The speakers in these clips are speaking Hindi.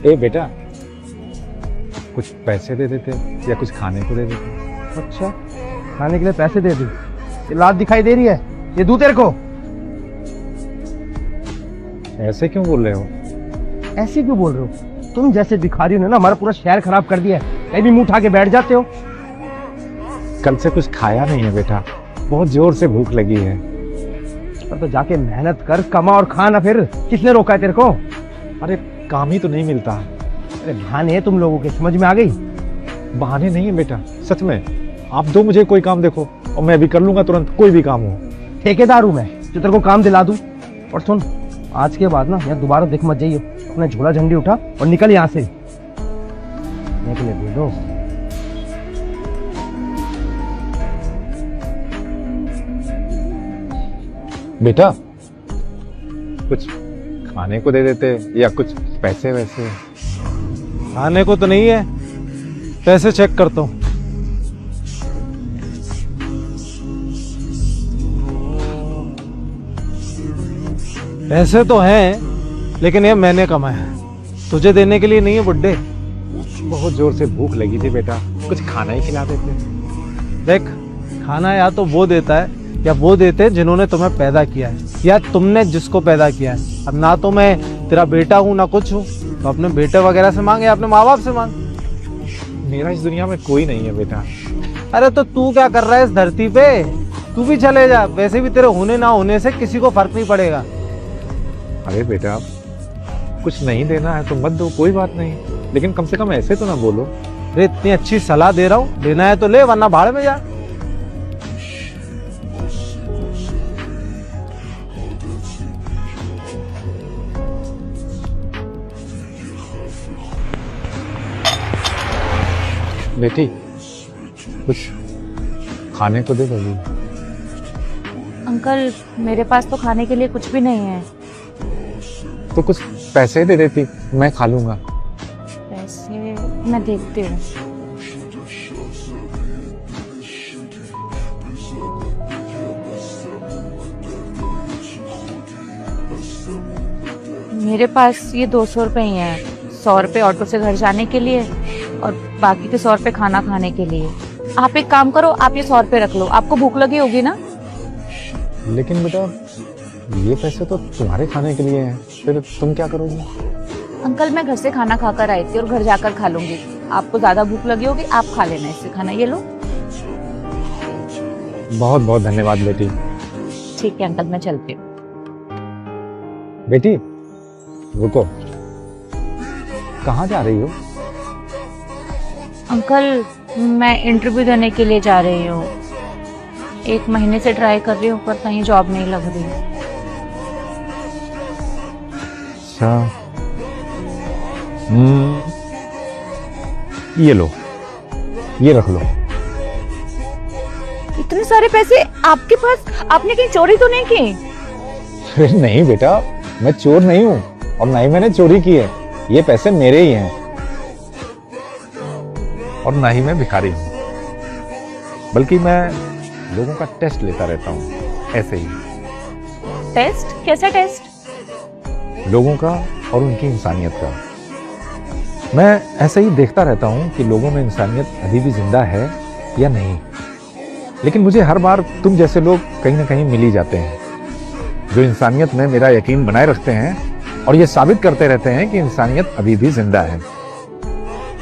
ए बेटा, कुछ पैसे दे देते या कुछ खाने को दे देते। अच्छा, खाने के लिए पैसे दे दी। ये लात दिखाई दे रही है, ये दूं तेरे को। ऐसे क्यों बोल रहे हो? ऐसे क्यों बोल रहे हो? तुम जैसे भिखारियों ने ना हमारा पूरा शहर खराब कर दिया है। कहीं भी मुंह उठा के बैठ जाते हो। कल से कुछ खाया नहीं है बेटा, बहुत जोर से भूख लगी है। तो जाके मेहनत कर, कमा और खा ना। फिर किसने रोका है तेरे को? अरे काम ही तो नहीं मिलता। अरे बहाने हैं तुम लोगों के, समझ में आ गई? बहाने नहीं है बेटा, सच में। आप दो मुझे कोई काम देखो और मैं अभी कर लूंगा तुरंत, कोई भी काम हो। ठेकेदार हूं मैं जो तेरे को काम दिला दूं। और सुन, आज के बाद ना यहाँ दोबारा दिख मत जाइए। अपना झोला झंडी उठा और निकल यहाँ से। निकले दे दो। बेटा, कुछ खाने को दे देते या कुछ पैसे वैसे। खाने को तो नहीं है, पैसे चेक करता हूँ। पैसे तो हैं, लेकिन ये मैंने कमाया है, तुझे देने के लिए नहीं है बुड्ढे। बहुत जोर से भूख लगी थी बेटा, कुछ खाना ही खिला देते। देख, खाना या तो वो देता है या वो देते हैं जिन्होंने तुम्हें पैदा किया है, या तुमने जिसको पैदा किया है। अब ना तो मैं तेरा बेटा हूँ ना कुछ हूँ, तो अपने बेटे वगैरह से मांग या अपने माँ बाप से मांग। मेरा इस दुनिया में कोई नहीं है बेटा। अरे तो तू क्या कर रहा है इस धरती पे? तू भी चले जा, वैसे भी तेरे होने ना होने से किसी को फर्क नहीं पड़ेगा। अरे बेटा, कुछ नहीं देना है तो मत दो, कोई बात नहीं, लेकिन कम से कम ऐसे तो ना बोलो। अरे इतनी अच्छी सलाह दे रहा हूँ, लेना है तो ले, वरना भाड़ में जा। बेटी, कुछ खाने को दे दोगी? अंकल, मेरे पास तो खाने के लिए कुछ भी नहीं है। तो कुछ पैसे दे देती, मैं खा लूंगा। पैसे मैं देखती हूँ। मेरे पास ये 200 रुपए ही हैं। 100 रुपए ऑटो से घर जाने के लिए और बाकी के 100 रुपए खाना खाने के लिए। आप एक काम करो, आप ये 100 रुपए रख लो, आपको भूख लगी होगी ना? लेकिन बेटा, ये पैसे तो तुम्हारे खाने के लिए हैं, फिर तुम क्या करोगी? अंकल, मैं घर से खाना खाकर आई थी और घर जाकर खा लूंगी। आपको ज्यादा भूख लगी होगी, आप खा लेना इससे खाना। ये लो। बहुत बहुत धन्यवाद बेटी। ठीक है अंकल, मैं चलती हूँ। बेटी रुको, कहाँ जा रही हो? अंकल, मैं इंटरव्यू देने के लिए जा रही हूँ। 1 महीने से ट्राई कर रही हूँ पर कहीं जॉब नहीं लग रही। अच्छा, ये लो, ये रख लो। इतने सारे पैसे आपके पास? आपने कहीं चोरी तो नहीं की? अरे नहीं बेटा, मैं चोर नहीं हूँ और ना ही मैंने चोरी की है। ये पैसे मेरे ही हैं और ना ही मैं भिखारी हूँ, बल्कि मैं लोगों का टेस्ट लेता रहता हूँ, ऐसे ही। टेस्ट? कैसा टेस्ट? लोगों का और उनकी इंसानियत का। मैं ऐसे ही देखता रहता हूँ कि लोगों में इंसानियत अभी भी जिंदा है या नहीं। लेकिन मुझे हर बार तुम जैसे लोग कहीं ना कहीं मिल ही जाते हैं, जो इंसानियत में मेरा यकीन बनाए रखते हैं और ये साबित करते रहते हैं कि इंसानियत अभी भी जिंदा है।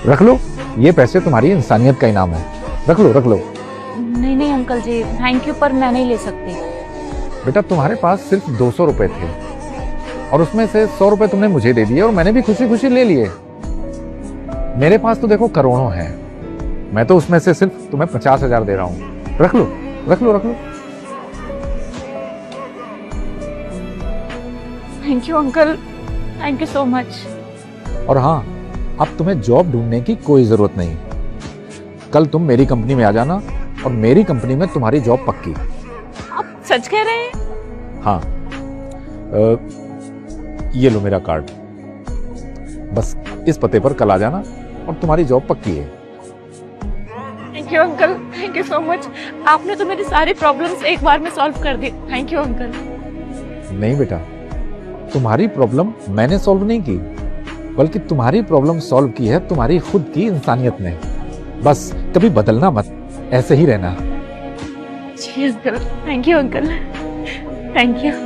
रख लो, ये पैसे तुम्हारी इंसानियत का इनाम है। रख लो, रख लो। नहीं नहीं अंकल जी, थैंक यू, पर मैं नहीं ले सकती। बेटा, तुम्हारे पास सिर्फ 200 रुपए थे और उसमें से 100 रुपए तुमने मुझे दे दिए और मैंने भी खुशी खुशी ले लिए। मेरे पास तो देखो करोड़ों हैं, मैं तो उसमें से सिर्फ तुम्हें 50,000 दे रहा हूँ। रख लो, रख लो, रख लो। Thank you uncle, thank you so much. और हाँ, अब तुम्हें जॉब ढूंढने की कोई जरूरत नहीं। कल तुम मेरी कंपनी में आ जाना और मेरी कंपनी में तुम्हारी जॉब पक्की। आप सच कह रहे हैं? हाँ, ये लो मेरा कार्ड, बस इस पते पर कल आ जाना और तुम्हारी जॉब पक्की है। Thank you uncle, thank you so much. आपने तो मेरी सारी प्रॉब्लम्स एक बार में सॉल्व कर दी। Thank you uncle. नहीं बेटा, तुम्हारी प्रॉब्लम मैंने सॉल्व नहीं की, बल्कि तुम्हारी प्रॉब्लम सॉल्व की है तुम्हारी खुद की इंसानियत ने। बस कभी बदलना मत, ऐसे ही रहना। जी uncle, thank you uncle, thank you.